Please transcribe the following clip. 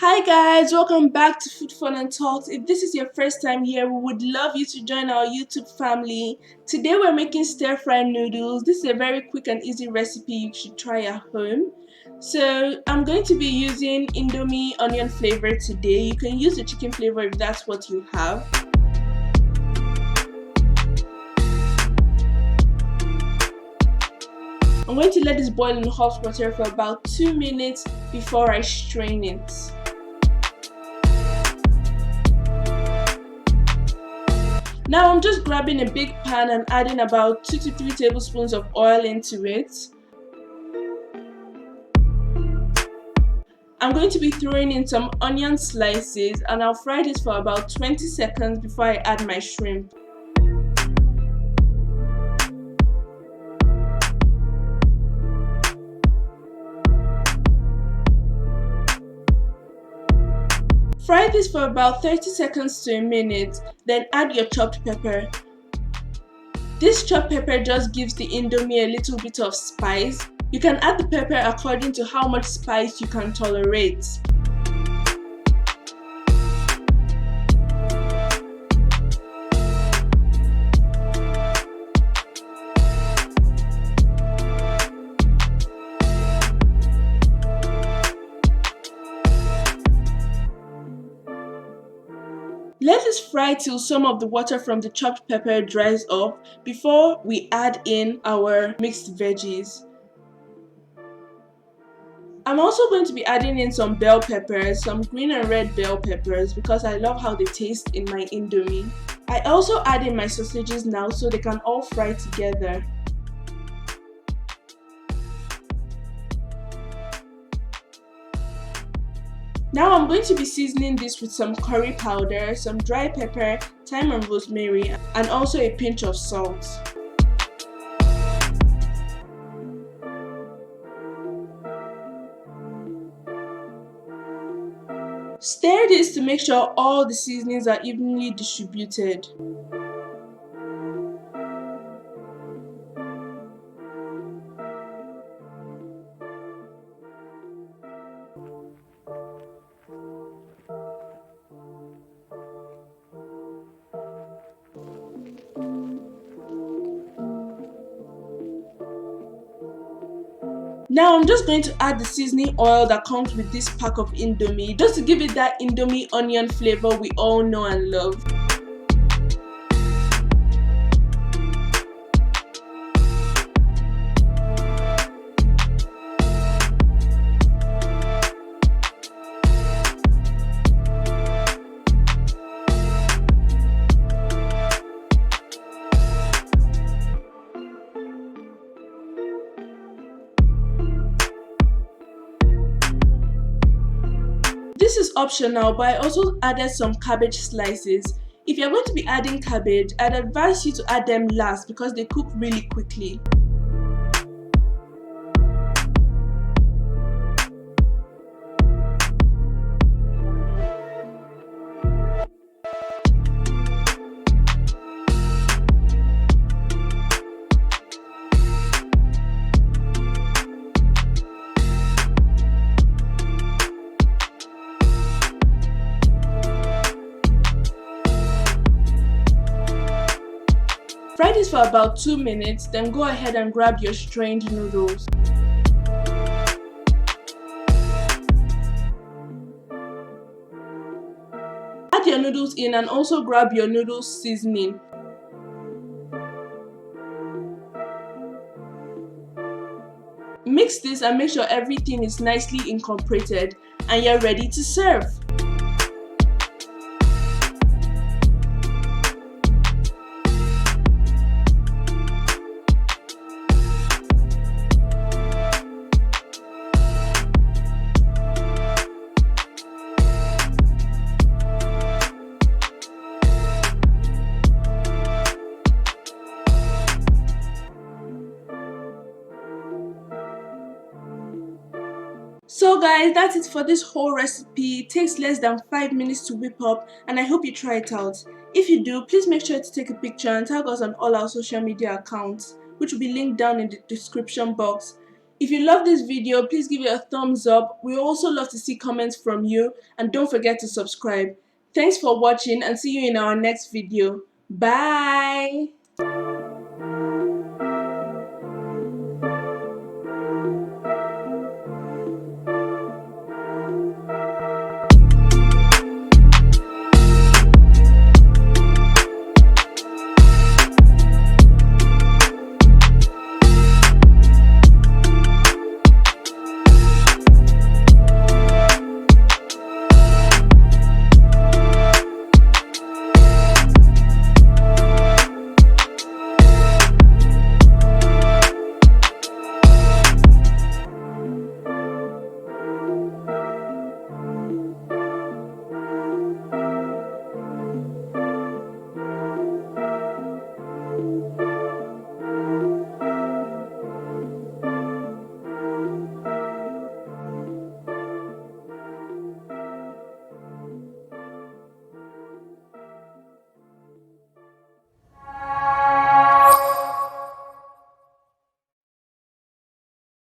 Hi guys, welcome back to Food Fun and Talks. If this is your first time here, we would love you to join our YouTube family. Today we're making stir-fried noodles. This is a very quick and easy recipe you should try at home. So I'm going to be using Indomie onion flavor today. You can use the chicken flavor if that's what you have. I'm going to let this boil in hot water for about 2 minutes before I strain it. Now I'm just grabbing a big pan and adding about 2 to 3 tablespoons of oil into it. I'm going to be throwing in some onion slices and I'll fry this for about 20 seconds before I add my shrimp. Fry this for about 30 seconds to a minute, then add your chopped pepper. This chopped pepper just gives the indomie a little bit of spice. You can add the pepper according to how much spice you can tolerate. Let this fry till some of the water from the chopped pepper dries off before we add in our mixed veggies. I'm also going to be adding in some bell peppers, some green and red bell peppers because I love how they taste in my indomie. I also add in my sausages now so they can all fry together. Now I'm going to be seasoning this with some curry powder, some dry pepper, thyme and rosemary, and also a pinch of salt. Stir this to make sure all the seasonings are evenly distributed. Now I'm just going to add the seasoning oil that comes with this pack of indomie, just to give it that indomie onion flavor we all know and love. This is optional, but I also added some cabbage slices. If you're going to be adding cabbage, I'd advise you to add them last because they cook really quickly. Fry this for about 2 minutes, then go ahead and grab your strained noodles. Add your noodles in and also grab your noodles seasoning. Mix this and make sure everything is nicely incorporated and you're ready to serve. So guys, that's it for this whole recipe. It takes less than 5 minutes to whip up and I hope you try it out. If you do, please make sure to take a picture and tag us on all our social media accounts, which will be linked down in the description box. If you love this video, please give it a thumbs up. We also love to see comments from you, and don't forget to subscribe. Thanks for watching, and see you in our next video. Bye.